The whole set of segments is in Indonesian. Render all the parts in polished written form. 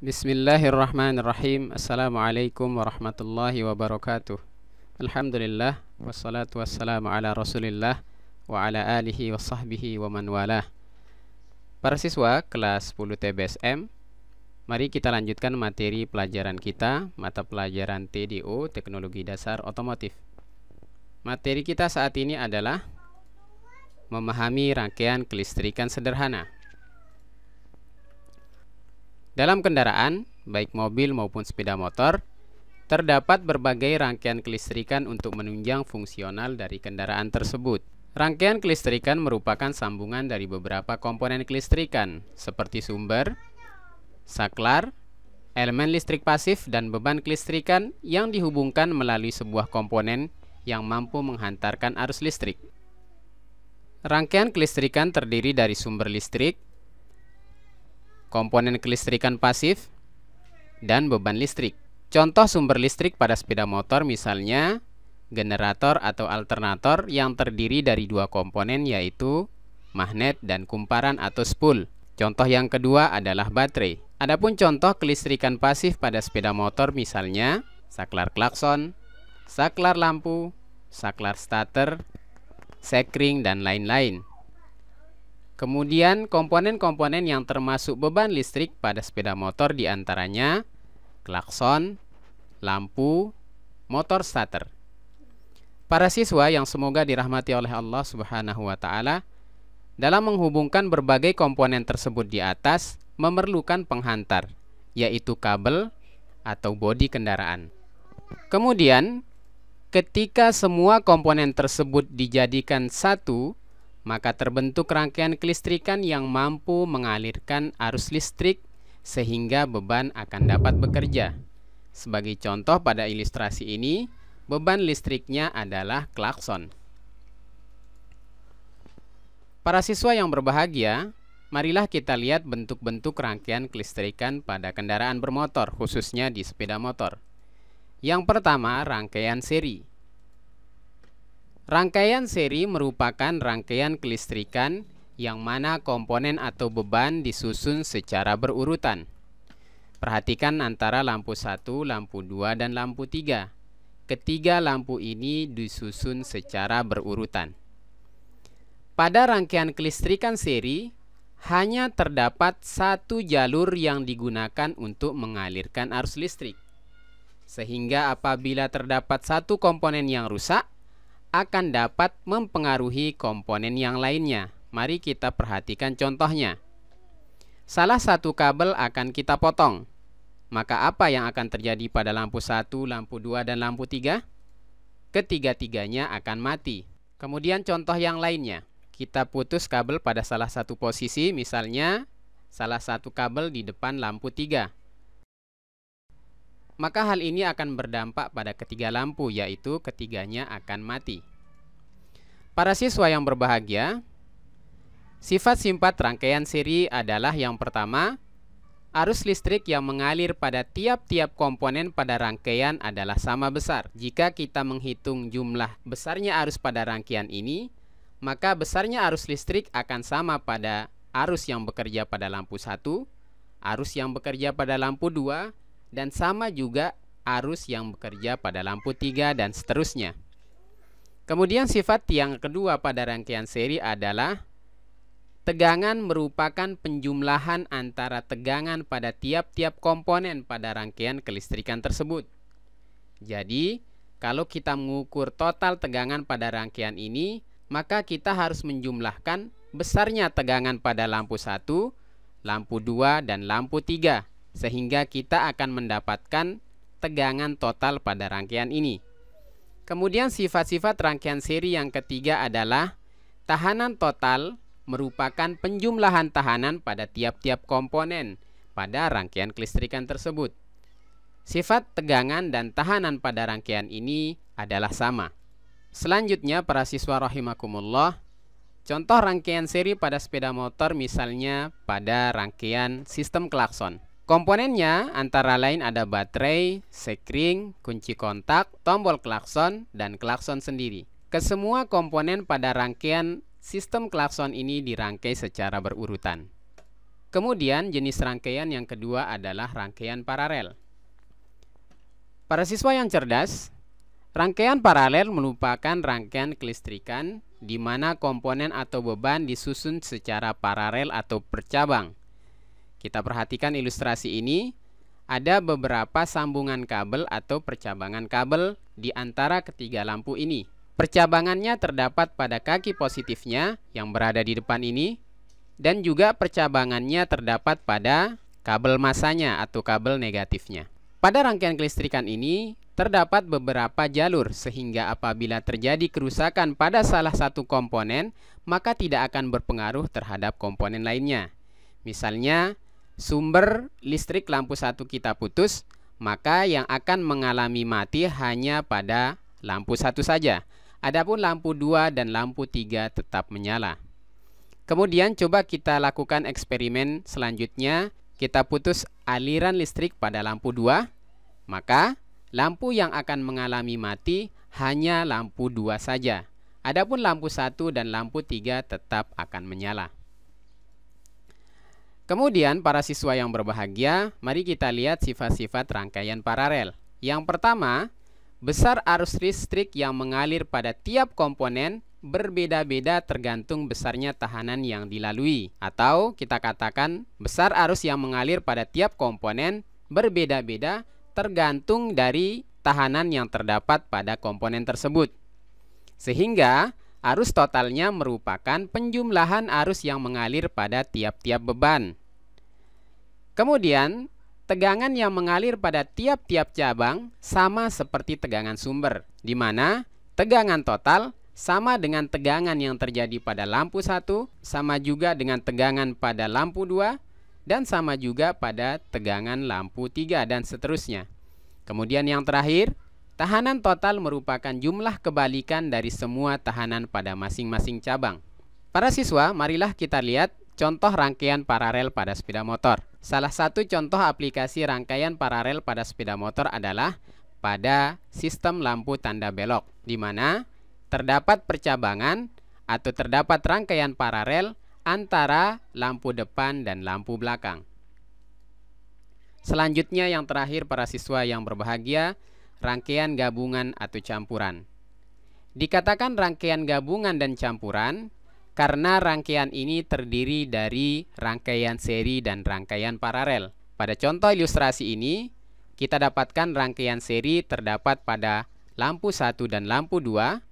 Bismillahirrahmanirrahim. Assalamualaikum warahmatullahi wabarakatuh. Alhamdulillah, wassalatu wassalamu ala rasulillah wa ala alihi wa sahbihi wa man walah. Para siswa kelas 10 TBSM, mari kita lanjutkan materi pelajaran kita, mata pelajaran TDO, Teknologi Dasar Otomotif. Materi kita saat ini adalah memahami rangkaian kelistrikan sederhana. Dalam kendaraan, baik mobil maupun sepeda motor, terdapat berbagai rangkaian kelistrikan untuk menunjang fungsional dari kendaraan tersebut. Rangkaian kelistrikan merupakan sambungan dari beberapa komponen kelistrikan, seperti sumber, saklar, elemen listrik pasif, dan beban kelistrikan yang dihubungkan melalui sebuah komponen yang mampu menghantarkan arus listrik. Rangkaian kelistrikan terdiri dari sumber listrik, komponen kelistrikan pasif, dan beban listrik. Contoh sumber listrik pada sepeda motor misalnya generator atau alternator yang terdiri dari dua komponen, yaitu magnet dan kumparan atau spool. Contoh yang kedua adalah baterai. Adapun contoh kelistrikan pasif pada sepeda motor misalnya saklar klakson, saklar lampu, saklar starter, sekring, dan lain-lain. Kemudian komponen-komponen yang termasuk beban listrik pada sepeda motor diantaranya klakson, lampu, motor starter. Para siswa yang semoga dirahmati oleh Allah Subhanahu wa Ta'ala, dalam menghubungkan berbagai komponen tersebut di atas memerlukan penghantar, yaitu kabel atau bodi kendaraan. Kemudian ketika semua komponen tersebut dijadikan satu, maka terbentuk rangkaian kelistrikan yang mampu mengalirkan arus listrik sehingga beban akan dapat bekerja. Sebagai contoh pada ilustrasi ini, beban listriknya adalah klakson. Para siswa yang berbahagia, marilah kita lihat bentuk-bentuk rangkaian kelistrikan pada kendaraan bermotor, khususnya di sepeda motor. Yang pertama, rangkaian seri. Rangkaian seri merupakan rangkaian kelistrikan yang mana komponen atau beban disusun secara berurutan. Perhatikan antara lampu 1, lampu 2, dan lampu 3. Ketiga lampu ini disusun secara berurutan. Pada rangkaian kelistrikan seri, hanya terdapat satu jalur yang digunakan untuk mengalirkan arus listrik. Sehingga apabila terdapat satu komponen yang rusak, akan dapat mempengaruhi komponen yang lainnya. Mari kita perhatikan contohnya. Salah satu kabel akan kita potong. Maka apa yang akan terjadi pada lampu 1, lampu 2, dan lampu 3? Ketiga-tiganya akan mati. Kemudian contoh yang lainnya. Kita putus kabel pada salah satu posisi, misalnya salah satu kabel di depan lampu 3. Maka hal ini akan berdampak pada ketiga lampu, yaitu ketiganya akan mati. Para siswa yang berbahagia, sifat-sifat rangkaian seri adalah yang pertama, arus listrik yang mengalir pada tiap-tiap komponen pada rangkaian adalah sama besar. Jika kita menghitung jumlah besarnya arus pada rangkaian ini, maka besarnya arus listrik akan sama pada arus yang bekerja pada lampu 1, arus yang bekerja pada lampu 2, dan sama juga arus yang bekerja pada lampu 3 dan seterusnya. Kemudian sifat yang kedua pada rangkaian seri adalah tegangan merupakan penjumlahan antara tegangan pada tiap-tiap komponen pada rangkaian kelistrikan tersebut. Jadi, kalau kita mengukur total tegangan pada rangkaian ini, maka kita harus menjumlahkan besarnya tegangan pada lampu 1, lampu 2, dan lampu 3. Sehingga kita akan mendapatkan tegangan total pada rangkaian ini. Kemudian sifat-sifat rangkaian seri yang ketiga adalah tahanan total merupakan penjumlahan tahanan pada tiap-tiap komponen pada rangkaian kelistrikan tersebut. Sifat tegangan dan tahanan pada rangkaian ini adalah sama. Selanjutnya para siswa rahimakumullah, contoh rangkaian seri pada sepeda motor misalnya pada rangkaian sistem klakson. Komponennya antara lain ada baterai, sekring, kunci kontak, tombol klakson, dan klakson sendiri. Kesemua komponen pada rangkaian sistem klakson ini dirangkai secara berurutan. Kemudian jenis rangkaian yang kedua adalah rangkaian paralel. Para siswa yang cerdas, rangkaian paralel merupakan rangkaian kelistrikan di mana komponen atau beban disusun secara paralel atau bercabang. Kita perhatikan ilustrasi ini, ada beberapa sambungan kabel atau percabangan kabel di antara ketiga lampu ini. Percabangannya terdapat pada kaki positifnya yang berada di depan ini, dan juga percabangannya terdapat pada kabel masanya atau kabel negatifnya. Pada rangkaian kelistrikan ini terdapat beberapa jalur sehingga apabila terjadi kerusakan pada salah satu komponen, maka tidak akan berpengaruh terhadap komponen lainnya. Misalnya, sumber listrik lampu 1 kita putus, maka yang akan mengalami mati hanya pada lampu 1 saja. Adapun lampu 2 dan lampu 3 tetap menyala. Kemudian coba kita lakukan eksperimen selanjutnya. Kita putus aliran listrik pada lampu 2, maka lampu yang akan mengalami mati hanya lampu 2 saja. Adapun lampu 1 dan lampu 3 tetap akan menyala. Kemudian para siswa yang berbahagia, mari kita lihat sifat-sifat rangkaian paralel. Yang pertama, besar arus listrik yang mengalir pada tiap komponen berbeda-beda tergantung besarnya tahanan yang dilalui. Atau kita katakan besar arus yang mengalir pada tiap komponen berbeda-beda tergantung dari tahanan yang terdapat pada komponen tersebut. Sehingga arus totalnya merupakan penjumlahan arus yang mengalir pada tiap-tiap beban. Kemudian, tegangan yang mengalir pada tiap-tiap cabang sama seperti tegangan sumber, di mana tegangan total sama dengan tegangan yang terjadi pada lampu 1, sama juga dengan tegangan pada lampu 2, dan sama juga pada tegangan lampu 3, dan seterusnya. Kemudian yang terakhir, tahanan total merupakan jumlah kebalikan dari semua tahanan pada masing-masing cabang. Para siswa, marilah kita lihat contoh rangkaian paralel pada sepeda motor. Salah satu contoh aplikasi rangkaian paralel pada sepeda motor adalah pada sistem lampu tanda belok, di mana terdapat percabangan atau terdapat rangkaian paralel antara lampu depan dan lampu belakang. Selanjutnya yang terakhir para siswa yang berbahagia, rangkaian gabungan atau campuran. Dikatakan rangkaian gabungan dan campuran karena rangkaian ini terdiri dari rangkaian seri dan rangkaian paralel. Pada contoh ilustrasi ini, kita dapatkan rangkaian seri terdapat pada lampu 1 dan lampu 2,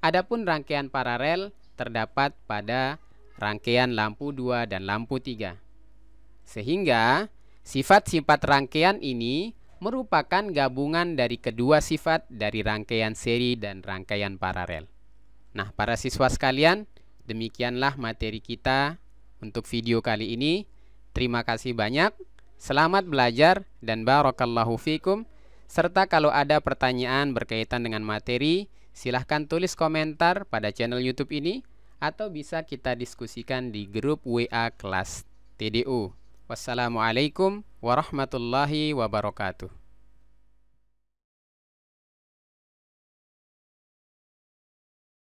adapun rangkaian paralel terdapat pada rangkaian lampu 2 dan lampu 3. Sehingga sifat-sifat rangkaian ini merupakan gabungan dari kedua sifat dari rangkaian seri dan rangkaian paralel. Nah, para siswa sekalian, demikianlah materi kita untuk video kali ini. Terima kasih banyak. Selamat belajar dan barakallahu fikum. Serta kalau ada pertanyaan berkaitan dengan materi, silahkan tulis komentar pada channel YouTube ini atau bisa kita diskusikan di grup WA kelas TDU. Wassalamualaikum warahmatullahi wabarakatuh.